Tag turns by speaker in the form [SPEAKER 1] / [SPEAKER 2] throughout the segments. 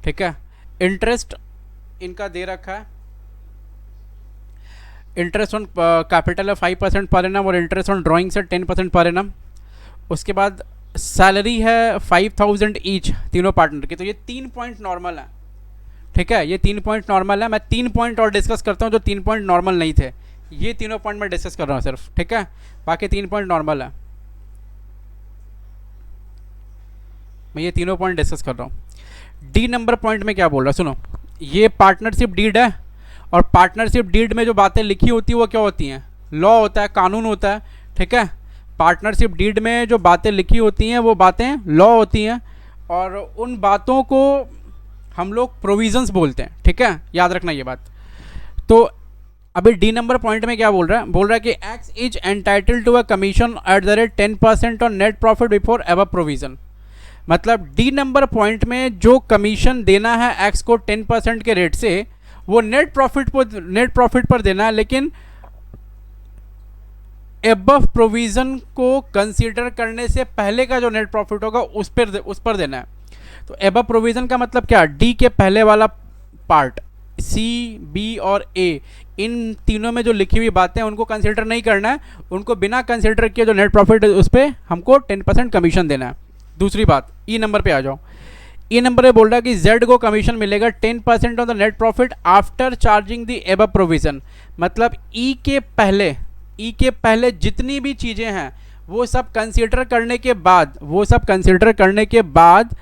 [SPEAKER 1] ठीक है। इंटरेस्ट इनका दे रखा है, इंटरेस्ट ऑन कैपिटल है 5% पर एनम और इंटरेस्ट ऑन ड्राइंग्स है 10% पर एनम। उसके बाद सैलरी है 5000 ईच तीनों पार्टनर की। तो ये 3 पॉइंट नॉर्मल है, ठीक है, ये 3 पॉइंट नॉर्मल है। मैं 3 पॉइंट और डिस्कस करता हूँ जो 3 पॉइंट नॉर्मल नहीं थे। ये तीनों पॉइंट मैं डिस्कस कर रहा हूँ सिर्फ, ठीक है, बाकी 3 पॉइंट नॉर्मल है। मैं ये तीनों पॉइंट डिस्कस कर रहा हूँ। डी नंबर पॉइंट में क्या बोल रहा है सुनो, ये पार्टनरशिप डीड है और पार्टनरशिप डीड में जो बातें लिखी होती है वो क्या होती हैं, लॉ होता है, कानून होता है, ठीक है। पार्टनरशिप डीड में जो बातें लिखी होती हैं वो बातें लॉ होती हैं और उन बातों को हम लोग प्रोविजंस बोलते हैं, ठीक है, याद रखना ये बात। तो अभी डी नंबर पॉइंट में क्या बोल रहा है, बोल रहा है कि X is entitled to a commission at the rate 10% on net profit before ever provision. मतलब डी नंबर पॉइंट में जो कमीशन देना है एक्स को 10% के रेट से, वो नेट प्रॉफिट पर देना है, लेकिन एबव प्रोविजन को कंसीडर करने से पहले का जो नेट प्रॉफिट होगा उस पर देना है। तो एबव प्रोविजन का मतलब क्या, डी के पहले वाला पार्ट, सी बी और ए, इन तीनों में जो लिखी हुई बातें हैं उनको कंसीडर नहीं करना है, उनको बिना कंसीडर किए जो नेट प्रॉफिट है उस पर हमको 10% कमीशन देना है। दूसरी बात, ई नंबर पे आ जाओ। ई नंबर पे बोल रहा है कि जेड को कमीशन मिलेगा 10% on the net profit after charging the above provision. मतलब ई के पहले जितनी भी चीज़ें हैं वो सब कंसीडर करने के बाद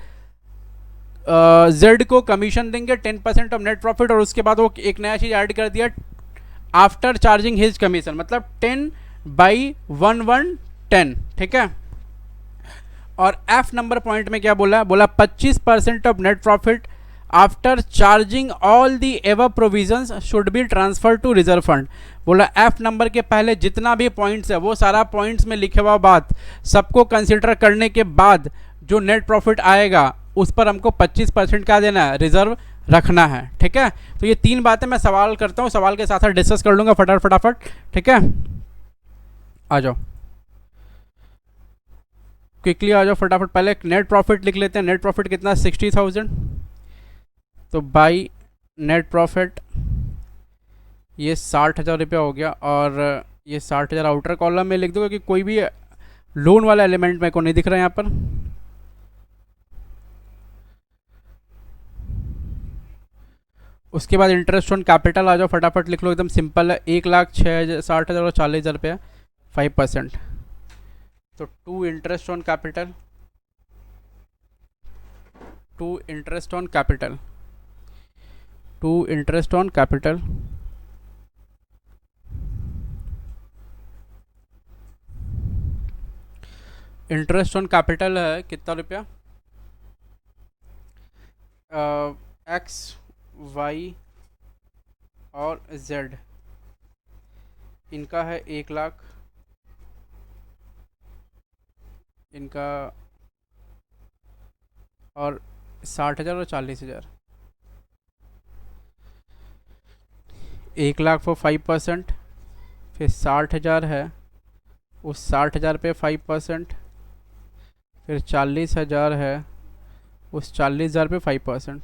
[SPEAKER 1] जेड को कमीशन देंगे 10% ऑफ नेट प्रॉफिट, और उसके बाद वो एक नया चीज़ ऐड कर दिया, आफ्टर चार्जिंग हिज कमीशन, मतलब 10/1110, ठीक है। और एफ नंबर पॉइंट में क्या बोला, 25% of net profit after charging all the ever provisions should be transfer to reserve fund. बोला एफ नंबर के पहले जितना भी पॉइंट्स है वो सारा पॉइंट्स में लिखे हुआ बात सबको कंसिडर करने के बाद जो नेट प्रॉफिट आएगा उस पर हमको 25% क्या देना है, रिजर्व रखना है, ठीक है। तो ये 3 बातें मैं सवाल करता हूँ, सवाल के साथ साथ डिस्कस कर लूँगा फटाफट, ठीक है। आ जाओ क्विकली, आ जाओ फटाफट। पहले नेट प्रॉफिट लिख लेते हैं। नेट प्रॉफिट कितना, 60,000। तो बाई नेट प्रॉफिट ये 60,000 रुपया हो गया, और ये 60,000 आउटर कॉलम में लिख दूंगा कि कोई भी लोन वाला एलिमेंट मेरे को नहीं दिख रहा है यहाँ पर। उसके बाद इंटरेस्ट ऑन कैपिटल आ जाओ, फटाफट लिख लो, एकदम सिंपल है। 1,60,000 और 40,000 रुपया 5%। तो to interest on capital 2 interest on capital है कितना रुपया, एक्स वाई और जेड, इनका है 1,00,000, इनका और 60,000 और 40,000। 1,00,000 फॉर 5%, फिर 60,000 है, उस 60,000 पे 5%, फिर 40,000 है, उस 40,000 पे 5%,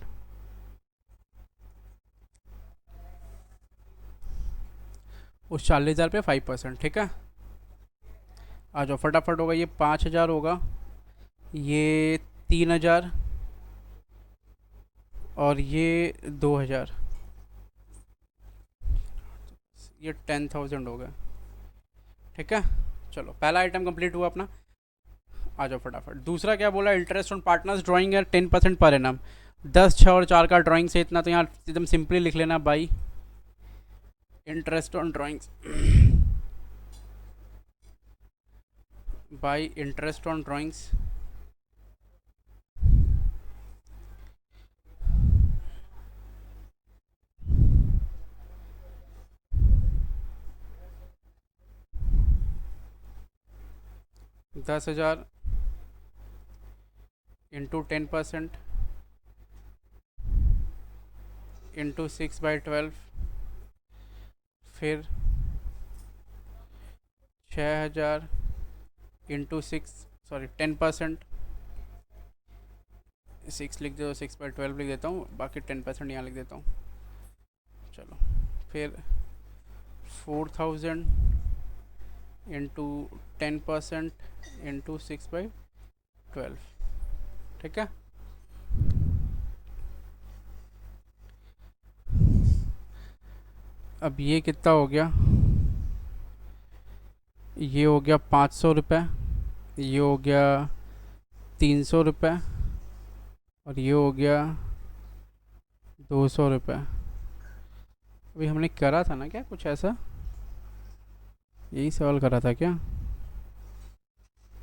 [SPEAKER 1] उस 40,000 पे 5%, ठीक है। आ जाओ फटाफट, होगा ये 5,000 होगा, ये 3,000 और ये 2,000, ये 10,000 हो गया, ठीक है। चलो पहला आइटम कंप्लीट हुआ अपना। आ जाओ फटाफट, दूसरा क्या बोला, इंटरेस्ट ऑन पार्टनर्स ड्राइंग है 10% पर एनम। 10, 6 और 4 का ड्राइंग से इतना, तो यहाँ एकदम सिंपली लिख लेना by interest on drawings, by interest on drawings, $10,000 into 10% into 6/12, फिर 6,000 इंटू 10% 6 लिख दो, 6/12 लिख देता हूँ, बाकी 10% यहाँ लिख देता हूँ। चलो फिर 4000 इंटू 10% इंटू 6/12, ठीक है। अब ये कितना हो गया, ये हो गया 500 रुपये, ये हो गया 300 रुपये, और ये हो गया 200 रुपये। अभी हमने करा था ना क्या कुछ ऐसा, यही सवाल करा था क्या?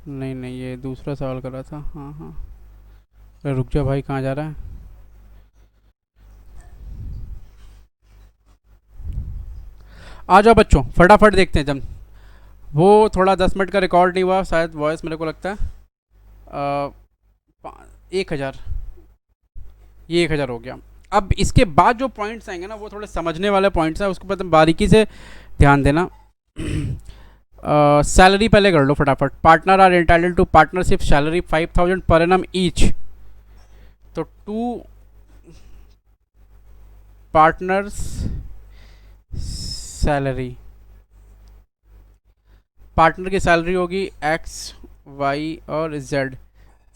[SPEAKER 1] नहीं नहीं, ये दूसरा सवाल करा था। हाँ हाँ, अरे रुक जा भाई, कहाँ जा रहा है? आ जाओ बच्चों, फटाफट देखते हैं। जब वो थोड़ा 10 मिनट का रिकॉर्ड नहीं हुआ शायद, वॉइस मेरे को लगता है 1000, ये 1000 हो गया। अब इसके बाद जो पॉइंट्स आएंगे ना वो थोड़े समझने वाले पॉइंट्स हैं, उसको पता बारीकी से ध्यान देना। सैलरी पहले कर लो फटाफट। Partner are entitled to partnership salary 5000 per annum each. तो 2 पार्टनर्स सैलरी, पार्टनर की सैलरी होगी एक्स वाई और जेड।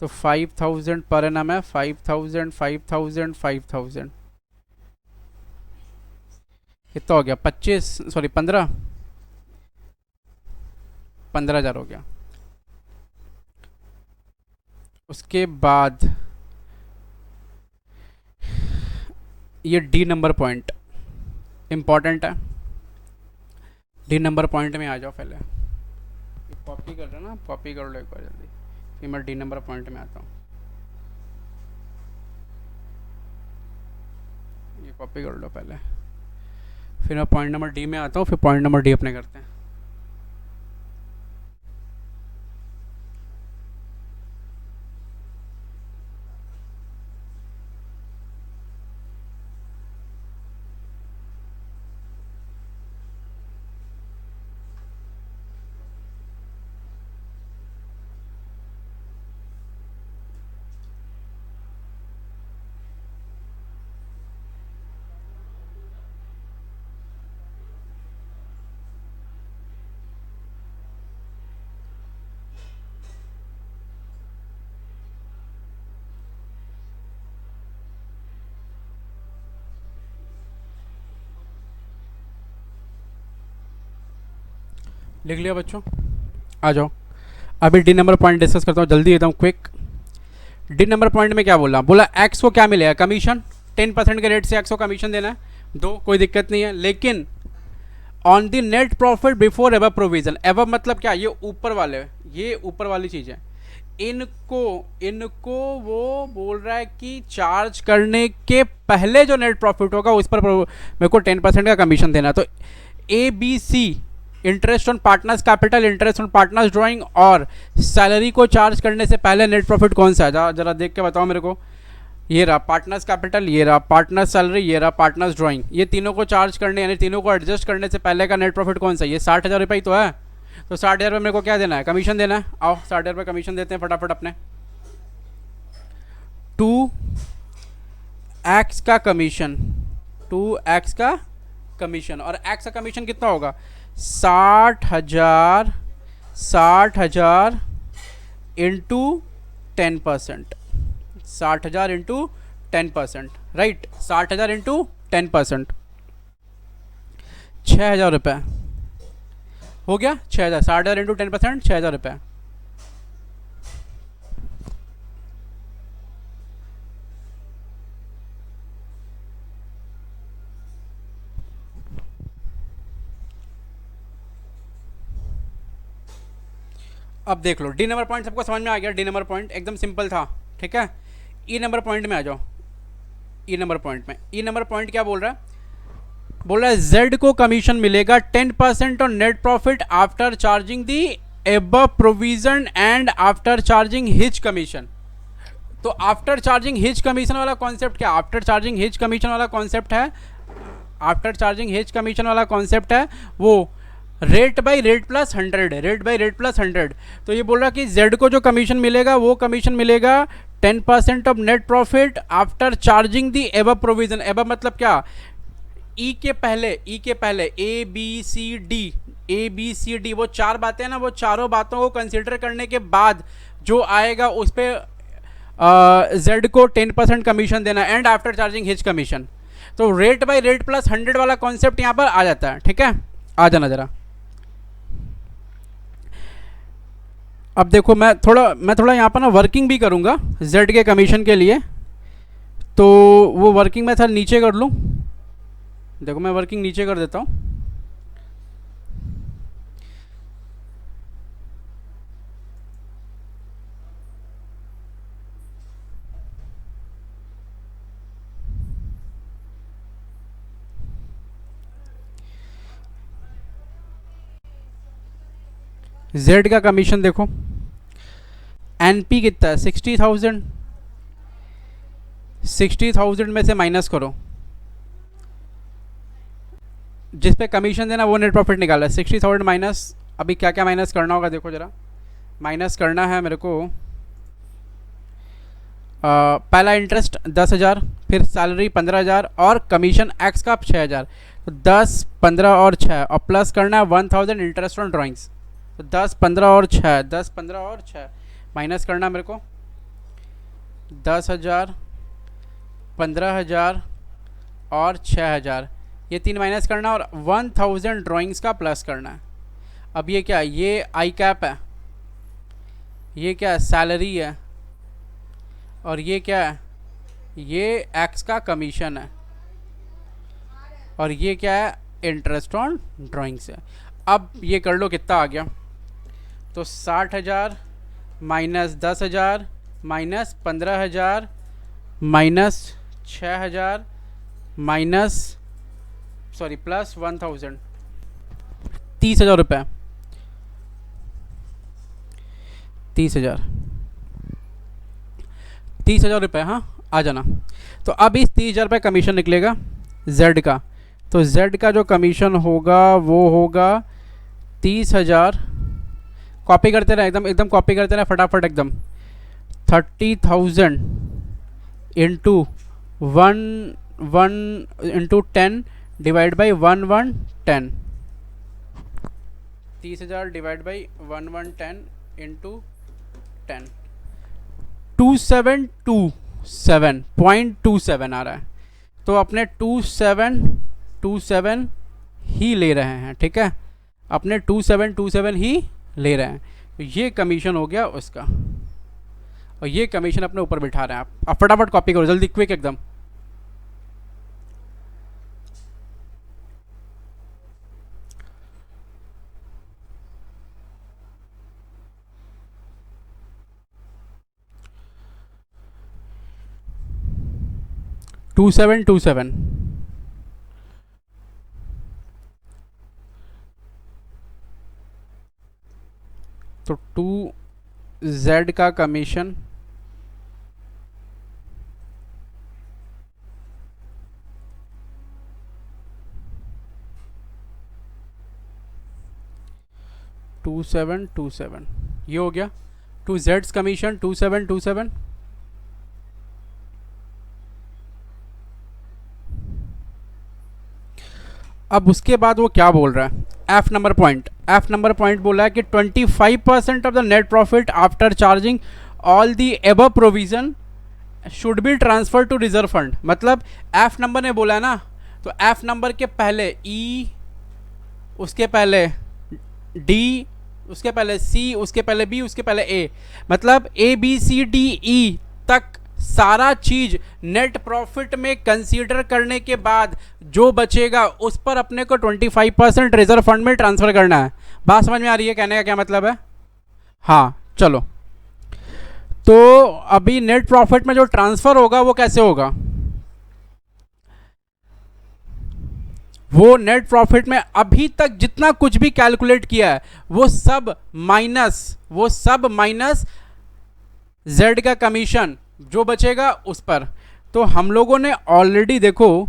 [SPEAKER 1] तो 5000 पर एनम है, 5000 5000 5000, कितना हो गया? 15,000 हो गया। उसके बाद ये डी नंबर पॉइंट इम्पॉर्टेंट है। डी नंबर पॉइंट में आ जाओ पहले, कॉपी कर रहे ना, कॉपी कर लो एक बार जल्दी, फिर मैं डी नंबर पॉइंट में आता हूँ। ये कॉपी कर लो पहले, फिर मैं पॉइंट नंबर डी में आता हूँ, फिर पॉइंट नंबर डी अपने करते हैं। लिख लिया बच्चों? आ जाओ, अभी डी नंबर पॉइंट डिस्कस करता हूँ, जल्दी एकदम क्विक। डी नंबर पॉइंट में क्या बोला? बोला एक्स को क्या मिलेगा? कमीशन। 10% के रेट से एक्स को कमीशन देना है, दो, कोई दिक्कत नहीं है। लेकिन on the net profit before ever provision, ever मतलब क्या? ये ऊपर वाले, ये ऊपर वाली चीज़ें, इनको वो बोल रहा है कि चार्ज करने के पहले जो नेट प्रॉफिट होगा उस पर मेरे को 10% का कमीशन देना है। तो A B C, interest on partners capital, interest on partners drawing और सैलरी को चार्ज करने से पहले नेट प्रॉफिट कौन सा है? जरा देख के बताओ मेरे को। ये रहा पार्टनर्स कैपिटल, ये रहा पार्टनर्स सैलरी, ये रहा पार्टनर्स ड्राइंग। ये तीनों को चार्ज करने यानी तीनों को एडजस्ट करने से पहले का नेट प्रॉफिट कौन सा है? ये 60,000 रुपये ही तो है। तो 60,000 रुपये मेरे को क्या देना है? कमीशन देना है। आओ 60,000 रुपये कमीशन देते हैं फटाफट अपने। 2x का कमीशन, 2x का कमीशन, और x का कमीशन कितना होगा? 60,000 इंटू 10%, 60,000 इंटू 10%, राइट। 60,000 इंटू 10%, 6,000 रुपये हो गया। 6,000, 60,000 इंटू 10%, 6,000 रुपये। अब देख लो, डी नंबर पॉइंट सबको समझ में आ गया? डी नंबर पॉइंट एकदम सिंपल था, ठीक है। ई नंबर पॉइंट में आ जाओ। ई नंबर पॉइंट में, ई नंबर पॉइंट क्या बोल रहा है? बोल रहा है जेड को कमीशन मिलेगा 10% on net profit after charging the above provision and after charging his commission. तो आफ्टर चार्जिंग हिज कमीशन वाला कॉन्सेप्ट क्या? आफ्टर चार्जिंग हिज कमीशन वाला कॉन्सेप्ट है, आफ्टर चार्जिंग हिज कमीशन वाला कॉन्सेप्ट है वो rate by rate plus 100, rate by rate plus 100। तो ये बोल रहा है कि जेड को जो कमीशन मिलेगा वो कमीशन मिलेगा 10% of net profit after charging the above provision. Above मतलब क्या, ई के पहले ए बी सी डी वो चार बातें हैं ना, वो चारों बातों को कंसिडर करने के बाद जो आएगा उस पर जेड को 10% कमीशन देना and after charging his commission. तो रेट बाय रेट प्लस 100 वाला कॉन्सेप्ट यहाँ पर आ जाता है। ठीक है, आ जाना जरा। अब देखो मैं थोड़ा यहाँ पर ना वर्किंग भी करूँगा जेड के कमीशन के लिए, तो वो वर्किंग मैं थोड़ा नीचे कर लूँ। देखो मैं वर्किंग नीचे कर देता हूँ। जेड का कमीशन देखो, एनपी कितना है 60,000। 60,000 में से माइनस करो, जिस पे कमीशन देना वो नेट प्रॉफिट निकाला। 60,000 माइनस, अभी क्या क्या माइनस करना होगा देखो जरा। माइनस करना है मेरे को पहला इंटरेस्ट 10,000, फिर सैलरी 15,000 और कमीशन एक्स का 6,000। तो 10, 15 और 6 और प्लस करना है 1,000 इंटरेस्ट ऑन ड्राइंग्स। तो 10, 15 और 6, 10, 15 और 6 माइनस करना मेरे को 10,000, 15,000 और 6,000, ये तीन माइनस करना और 1,000 ड्राइंग्स का प्लस करना है। अब ये क्या, ये आई कैप है, ये क्या सैलरी है, और ये क्या है, ये एक्स का कमीशन है, और ये क्या है इंटरेस्ट ऑन ड्राइंग्स है। अब ये कर लो कितना आ गया, तो 60,000 minus 10,000 minus 15,000 minus 6,000 minus plus 1,000, 30,000 रुपये। 30,000 रुपये, हाँ आ जाना। तो अब इस 30,000 रुपये कमीशन निकलेगा जेड का। तो जेड का जो कमीशन होगा वो होगा 30,000, कॉपी करते रहे एकदम कॉपी करते रहे फटाफट एकदम। 30,000 into 10 divide by 1110। 30,000 divide by 1110 into 10, 2727.27 आ रहा है। तो अपने 2727 ही ले रहे हैं। ठीक है, अपने 2727 ही ले रहे हैं। तो ये कमीशन हो गया उसका, और ये कमीशन अपने ऊपर बिठा रहे हैं आप फटाफट कॉपी करो जल्दी, क्विक एकदम। टू सेवन तो 2Z का कमीशन टू सेवन ये हो गया 2Z कमीशन 2727। अब उसके बाद वो क्या बोल रहा है, एफ नंबर पॉइंट बोल रहा है कि 25% of the net profit after charging all the above provision should be transfer to reserve fund. मतलब एफ नंबर ने बोला है ना, तो एफ नंबर के पहले ई, उसके पहले डी, उसके पहले सी, उसके पहले बी, उसके पहले ए, मतलब ए बी सी डी ई तक सारा चीज नेट प्रॉफिट में कंसीडर करने के बाद जो बचेगा उस पर अपने को 25% रिजर्व फंड में ट्रांसफर करना है। बात समझ में आ रही है, कहने का क्या मतलब है? हाँ चलो, तो अभी नेट प्रॉफिट में जो ट्रांसफर होगा वो कैसे होगा, वो नेट प्रॉफिट में अभी तक जितना कुछ भी कैलकुलेट किया है वो सब माइनस जेड का कमीशन जो बचेगा उस पर। तो हम लोगों ने ऑलरेडी देखो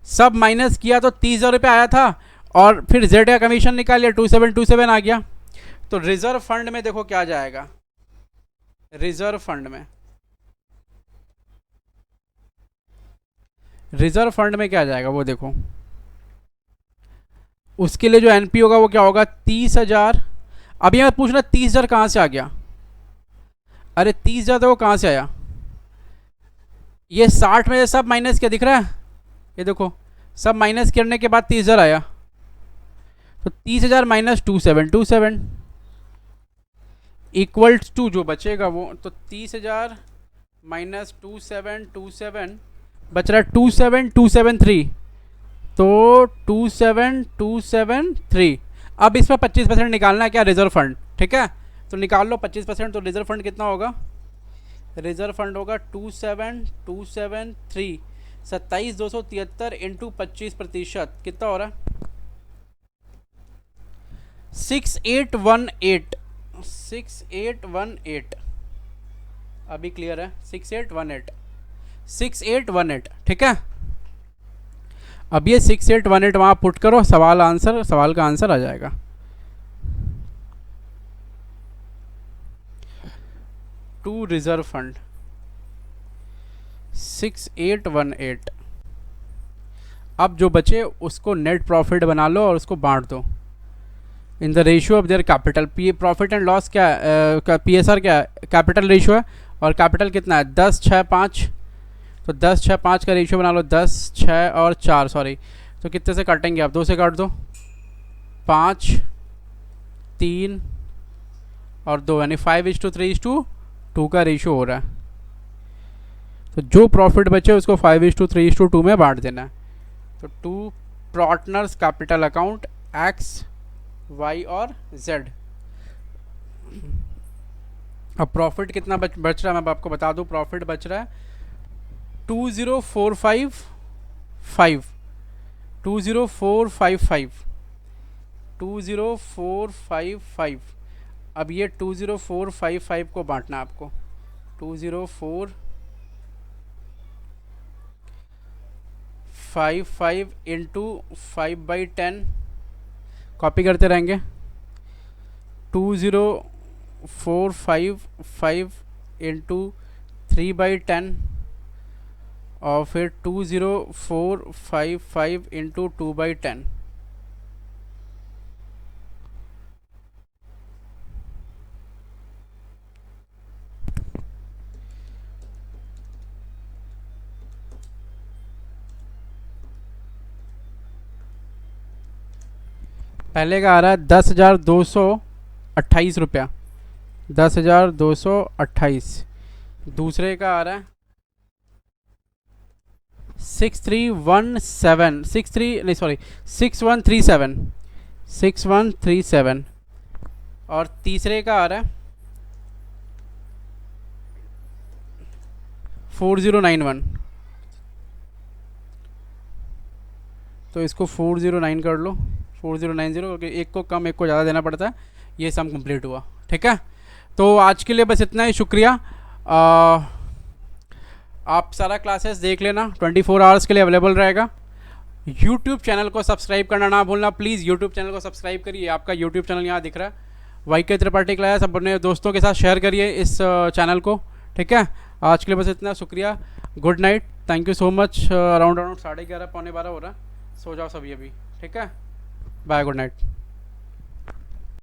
[SPEAKER 1] सब माइनस किया तो 30,000 रुपये आया था, और फिर जेड का कमीशन निकाल लिया 2727 आ गया। तो रिजर्व फंड में देखो क्या जाएगा, रिजर्व फंड में रिजर्व फंड में क्या आ जाएगा वो देखो, उसके लिए जो एनपी होगा वो क्या होगा 30,000। अभी मैं पूछ रहा 30,000 कहाँ से आ गया, अरे 30,000 तो वो कहाँ से आया, ये 60 में से सब माइनस क्या दिख रहा है, ये देखो सब माइनस करने के बाद 30,000 आया, तो 30,000 माइनस 2727 इक्वल्स टू जो बचेगा वो, तो 30,000 माइनस 2727 बच रहा है 27273, तो 27273। अब इसमें 25% निकालना है क्या, रिजर्व फंड, ठीक है, तो निकाल लो 25%। तो रिजर्व फंड कितना होगा, रिजर्व फंड होगा 27273, 27,273 इंटू 25% कितना हो रहा है 6818, 6818। अभी क्लियर है, 6818, 6818, ठीक है। अब ये 6818 वहाँ पुट करो, सवाल आंसर, सवाल का आंसर आ जाएगा। To reserve fund 6818। अब जो बचे उसको नेट प्रॉफिट बना लो और उसको बांट दो in the ratio of their capital. P profit and loss क्या है, पीएसआर क्या है, कैपिटल रेशियो है, और कैपिटल कितना है 10 6 5, तो 10 6 5 का रेशियो बना लो, 10 6 और 4 सॉरी, तो कितने से काटेंगे आप, 2 से काट दो, 5 3 और 2, यानी 5:3:2 का रेशियो हो रहा है। तो जो प्रॉफिट बचे उसको 5:3:2 में बांट देना है। तो to partners capital account X Y और जेड। अब प्रॉफिट कितना बच रहा है मैं आपको बता दूं, प्रॉफिट बच रहा है 20455, 20455, 20455। अब ये 20455 को बांटना है आपको, 20455 इंटू 5/10, कॉपी करते रहेंगे, 20455 इंटू 3/10 और फिर 20455 इंटू 2/10। पहले का आ रहा है 10,228 रुपया, 10,228। दूसरे का आ रहा है 6317, 63 नहीं सॉरी 6137, 6137। और तीसरे का आ रहा है 4091, तो इसको 409 कर लो, 4090, क्योंकि एक को कम एक को ज़्यादा देना पड़ता है। ये सम कंप्लीट हुआ, ठीक है। तो आज के लिए बस इतना ही, शुक्रिया। आप सारा क्लासेस देख लेना, 24 आवर्स के लिए अवेलेबल रहेगा। यूट्यूब चैनल को सब्सक्राइब करना ना भूलना प्लीज़, यूट्यूब चैनल को सब्सक्राइब करिए। आपका यूट्यूब चैनल यहाँ दिख रहा है, YK त्रिपाठी क्लास। अपने दोस्तों के साथ शेयर करिए इस चैनल को, ठीक है। आज के लिए बस इतना, शुक्रिया, good night, thank you so much. Around 11:30 12 हो रहा है, सो जाओ सभी अभी, ठीक है। Bye, good night.